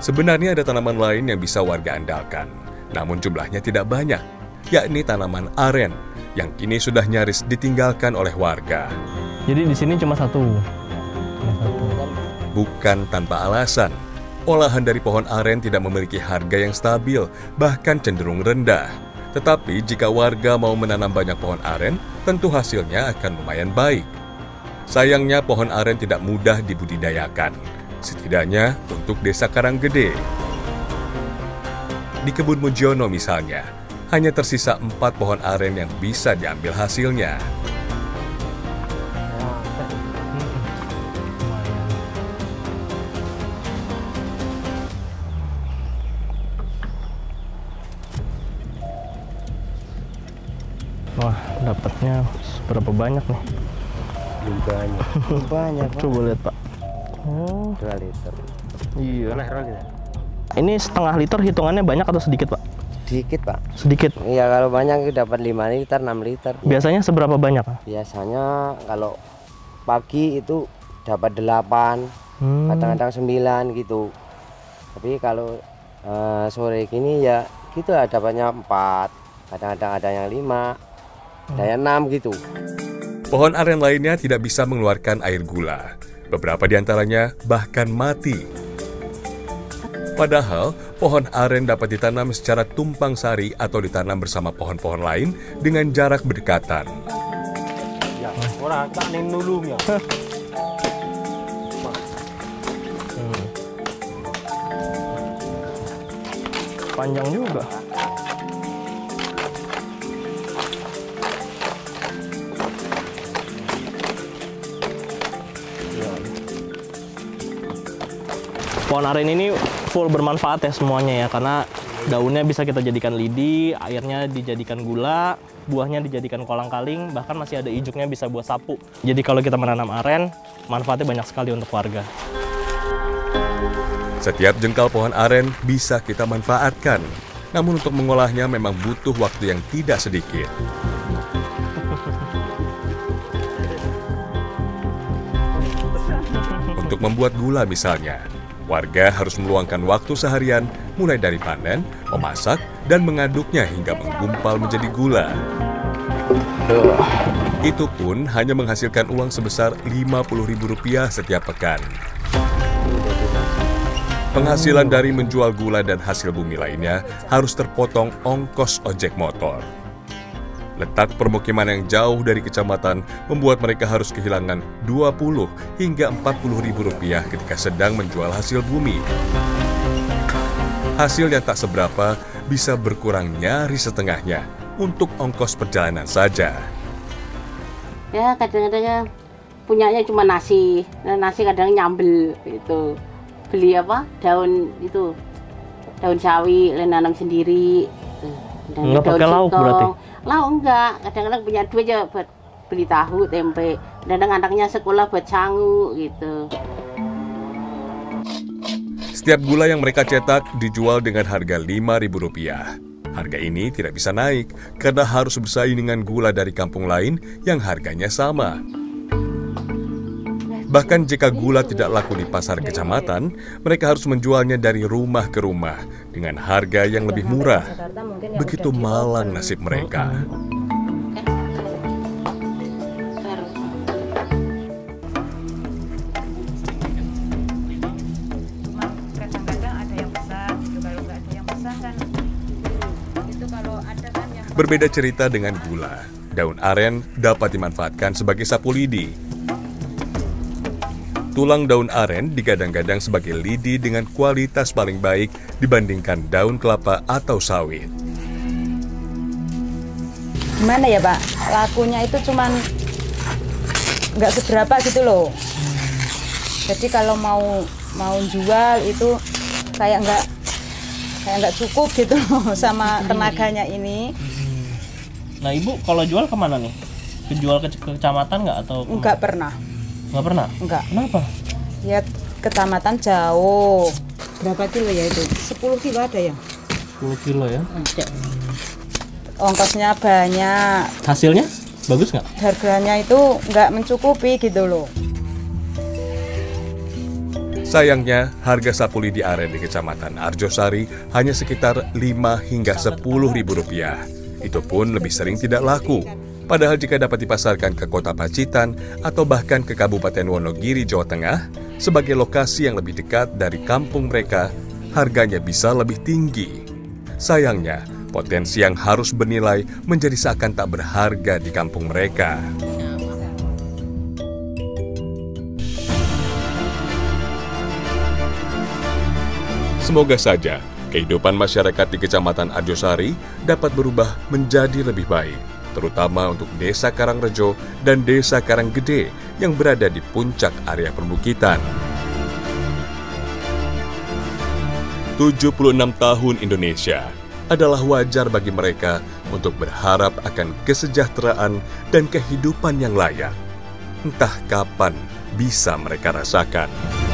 Sebenarnya ada tanaman lain yang bisa warga andalkan, namun jumlahnya tidak banyak, yakni tanaman aren yang kini sudah nyaris ditinggalkan oleh warga. Jadi di sini cuma satu. Bukan tanpa alasan, olahan dari pohon aren tidak memiliki harga yang stabil, bahkan cenderung rendah. Tetapi jika warga mau menanam banyak pohon aren, tentu hasilnya akan lumayan baik. Sayangnya pohon aren tidak mudah dibudidayakan, setidaknya untuk desa Karanggede. Di kebun Mujiono misalnya, hanya tersisa 4 pohon aren yang bisa diambil hasilnya. Wah, dapatnya berapa banyak nih? Banyak. Banyak, Pak. Coba lihat, Pak. Oh, 2 liter. iya. Ini setengah liter hitungannya banyak atau sedikit, Pak? Sedikit, Pak. Sedikit. Iya, kalau banyak dapat 5 liter, 6 liter. Biasanya seberapa banyak? Biasanya kalau pagi itu dapat 8, kadang-kadang 9 gitu. Tapi kalau sore gini ya gitu lah, dapatnya 4. Kadang-kadang ada yang 5, ada yang 6 gitu. Pohon aren lainnya tidak bisa mengeluarkan air gula. Beberapa di antaranya bahkan mati. Padahal, pohon aren dapat ditanam secara tumpang sari atau ditanam bersama pohon-pohon lain dengan jarak berdekatan. Ya, orang tak nulung ya. Panjang juga. Pohon aren ini full bermanfaat ya semuanya ya, karena daunnya bisa kita jadikan lidi, airnya dijadikan gula, buahnya dijadikan kolang-kaling, bahkan masih ada ijuknya bisa buat sapu. Jadi kalau kita menanam aren, manfaatnya banyak sekali untuk warga. Setiap jengkal pohon aren bisa kita manfaatkan, namun untuk mengolahnya memang butuh waktu yang tidak sedikit. Untuk membuat gula misalnya, warga harus meluangkan waktu seharian mulai dari panen, memasak, dan mengaduknya hingga menggumpal menjadi gula. Itu pun hanya menghasilkan uang sebesar Rp50.000 setiap pekan. Penghasilan dari menjual gula dan hasil bumi lainnya harus terpotong ongkos ojek motor. Letak permukiman yang jauh dari kecamatan membuat mereka harus kehilangan Rp20 hingga Rp40.000 ketika sedang menjual hasil bumi. Hasil yang tak seberapa bisa berkurang nyaris setengahnya untuk ongkos perjalanan saja. Ya kadang-kadang punyanya cuma nasi, nasi kadang nyambel itu. Beli apa? Daun itu, daun sawi, nanam sendiri. Dan nggak pakai lauk berarti? Lauk enggak, kadang-kadang punya duit aja buat beli tahu, tempe. Kadang anaknya sekolah buat sangu gitu. Setiap gula yang mereka cetak dijual dengan harga Rp5.000. Harga ini tidak bisa naik karena harus bersaing dengan gula dari kampung lain yang harganya sama. Bahkan jika gula tidak laku di pasar kecamatan, mereka harus menjualnya dari rumah ke rumah dengan harga yang lebih murah. Begitu malang nasib mereka. Berbeda cerita dengan gula. Daun aren dapat dimanfaatkan sebagai sapu lidi. Tulang daun aren digadang-gadang sebagai lidi dengan kualitas paling baik dibandingkan daun kelapa atau sawit. Gimana ya Pak, lakunya itu cuman nggak seberapa gitu loh. Jadi kalau mau jual itu kayak nggak cukup gitu loh sama tenaganya ini. Nah Ibu kalau jual kemana nih? Jual ke kecamatan nggak atau? Nggak pernah. Nggak pernah? Enggak. Kenapa? Ya kecamatan jauh. Berapa kilo ya itu? 10 kilo ada ya? 10 kilo ya? Ada. Ongkosnya banyak. Hasilnya bagus nggak? Harganya itu nggak mencukupi gitu loh. Sayangnya, harga sapu lidi aren di Kecamatan Arjosari hanya sekitar 5 hingga 10 ribu rupiah. Itu pun lebih sering tidak laku. Padahal jika dapat dipasarkan ke Kota Pacitan atau bahkan ke Kabupaten Wonogiri, Jawa Tengah, sebagai lokasi yang lebih dekat dari kampung mereka, harganya bisa lebih tinggi. Sayangnya, potensi yang harus bernilai menjadi seakan tak berharga di kampung mereka. Semoga saja kehidupan masyarakat di Kecamatan Arjosari dapat berubah menjadi lebih baik, terutama untuk Desa Karangrejo dan Desa Karanggede yang berada di puncak area perbukitan. 76 tahun Indonesia adalah wajar bagi mereka untuk berharap akan kesejahteraan dan kehidupan yang layak. Entah kapan bisa mereka rasakan.